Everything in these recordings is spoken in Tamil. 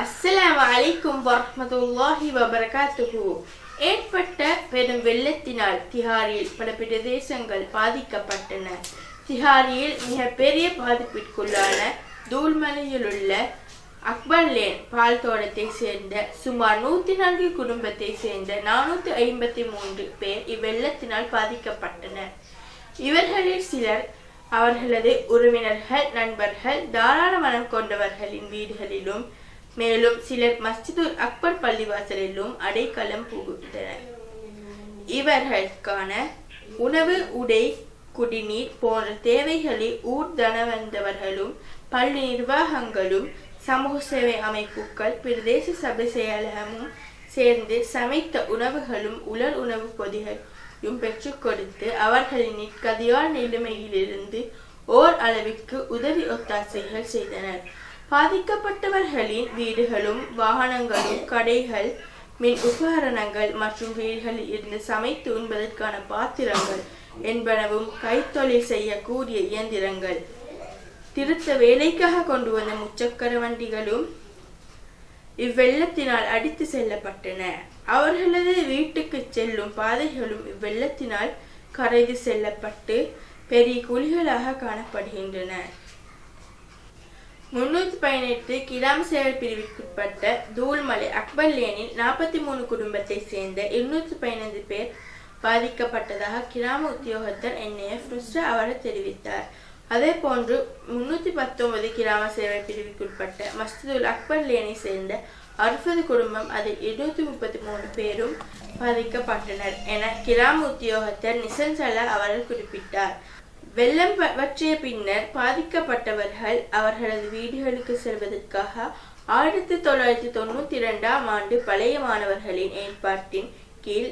அஸ்ஸலாமு அலைக்கும் வரஹ்மத்துல்லாஹி வபரகாத்துஹு. ஏற்பட்ட பெரும் வெள்ளத்தினால் திஹாரியில் பல பிரதேசங்கள் பாதிக்கப்பட்டன. திஹாரியில் மிகப்பெரிய பாதிப்பிற்குள்ளான தூல்மலையிலுள்ள அக்பர் லேன் பால் தோட்டத்தை சேர்ந்த சுமார் 104 குடும்பத்தை சேர்ந்த 453 பேர் இவ்வெள்ளத்தினால் பாதிக்கப்பட்டனர். இவர்களில் சிலர் அவர்களது உறவினர்கள், நண்பர்கள், தாராள மனம் கொண்டவர்களின் வீடுகளிலும், மேலும் சிலர் மஸ்ஜிதுல் அக்பர் பள்ளிவாசலிலும் அடைக்கலம் புகுந்தனர். இவர்களுக்கான உணவு, உடை, குடிநீர் போன்ற தேவைகளை ஊர் தனவந்தவர்களும், பள்ளி நிர்வாகங்களும், சமூக சேவை அமைப்புகள், பிரதேச சபை செயலகமும் சேர்ந்து சமைத்த உணவுகளும் உலர் உணவு பொதிகளையும் பெற்றுக் கொடுத்து அவர்களின் கதியான நிலைமையிலிருந்து ஓர் அளவிற்கு உதவி ஒத்தாசைகள் செய்தனர். பாதிக்கப்பட்டவர்களின் வீடுகளும், வாகனங்களும், கடைகள், மின் உபகரணங்கள் மற்றும் வீடுகளில் இருந்து சமைத்து உண்பதற்கான பாத்திரங்கள் என்பனவும், கைத்தொழில் செய்யக்கூடிய இயந்திரங்கள், திருத்த வேலைக்காக கொண்டு வந்த முச்சக்கர வண்டிகளும் இவ்வெள்ளத்தினால் அடித்து செல்லப்பட்டன. அவர்களது வீட்டுக்கு செல்லும் பாதைகளும் இவ்வெள்ளத்தினால் கரைந்து செல்லப்பட்டு பெரிய குழிகளாக காணப்படுகின்றன. 318 கிராம சேவை பிரிவிற்குட்பட்ட தூல்மலை அக்பர் லேனில் 43 குடும்பத்தை சேர்ந்த 215 பேர் பாதிக்கப்பட்டதாக கிராம உத்தியோகத்தர் NAF ருஸ்ரா அவர்கள் தெரிவித்தார். அதே போன்று 319 கிராம சேவை பிரிவுக்குட்பட்ட மஸ்ஜிதுல் அக்பர் லேனை சேர்ந்த 60 குடும்பம், அதில் 233 பேரும் பாதிக்கப்பட்டனர் என கிராம உத்தியோகத்தர் நிசன்சலா அவர்கள் குறிப்பிட்டார். வெள்ளம் வற்றிய பின்னர் பாதிக்கப்பட்டவர்கள் அவர்களது வீடுகளுக்கு செல்வதற்காக 1992ஆம் ஆண்டு பழைய மாணவர்களின் ஏற்பாட்டின் கீழ்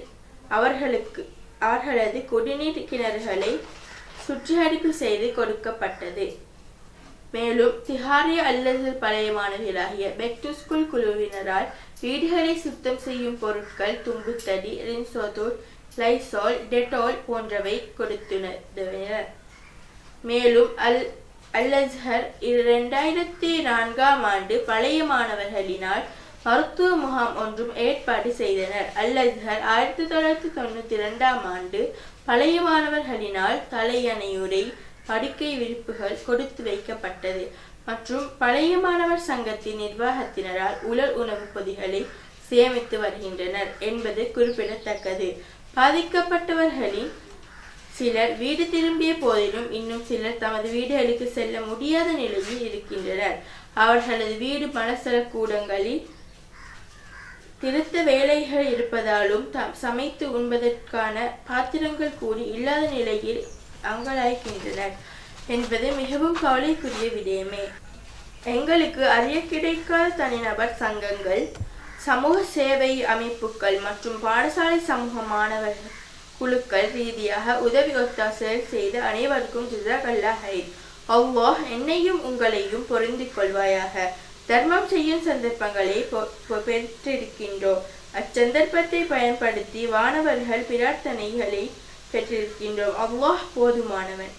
அவர்களது குடிநீர் கிணறுகளை சுற்றியடிப்பு செய்து கொடுக்கப்பட்டது. மேலும் திஹாரி அல்லது பழைய மாணவிகளாகிய பேக் டு ஸ்கூல் குழுவினரால் வீடுகளை சுத்தம் செய்யும் பொருட்கள், தும்புத்தடி, ரின்சோதூர், லைசால், டெட்டால் போன்றவை கொடுத்தனர். மேலும் அல்-அஸ்ஹர் 2004ஆம் ஆண்டு பழைய மாணவர்களினால் மருத்துவ முகாம் ஒன்றும் ஏற்பாடு செய்தனர். அல்-அஸ்ஹர் 1992ஆம் ஆண்டு பழைய மாணவர்களினால் தலையணையுறை, படுக்கை விரிப்புகள் கொடுத்து வைக்கப்பட்டது மற்றும் பழைய மாணவர் சங்கத்தின் நிர்வாகத்தினரால் உலர் உணவு பொதிகளை சேமித்து வருகின்றனர் என்பது குறிப்பிடத்தக்கது. பாதிக்கப்பட்டவர்களின் சிலர் வீடு திரும்பிய போதிலும் இன்னும் சிலர் தமது வீடுகளுக்கு செல்ல முடியாத நிலையில் இருக்கின்றனர். அவர்களது வீடு மலசல கூடங்களில் திருத்த வேலைகள் இருப்பதாலும் சமைத்து உண்பதற்கான பாத்திரங்கள் கூறி இல்லாத நிலையில் அங்கலாய்க்கின்றனர் என்பது மிகவும் கவலைக்குரிய விடயமே. எங்களுக்கு அறிய கிடைக்காத தனிநபர் சங்கங்கள், சமூக சேவை அமைப்புகள் மற்றும் பாடசாலை சமூக மாணவர் குழுக்கள் ரீதியாக உதவி ஒத்தாசைகள் செய்த அனைவருக்கும் ஜஸாக்கல்லாஹ் ஹைர். அல்லாஹ் என்னையும் உங்களையும் பொருந்திக் கொள்வாயாக. தர்மம் செய்யும் சந்தர்ப்பங்களை பெற்றிருக்கின்றோம். அச்சந்தர்ப்பத்தை பயன்படுத்தி வானவர்கள் பிரார்த்தனைகளை பெற்றிருக்கின்றோம். அல்லாஹ் போதுமானவன்.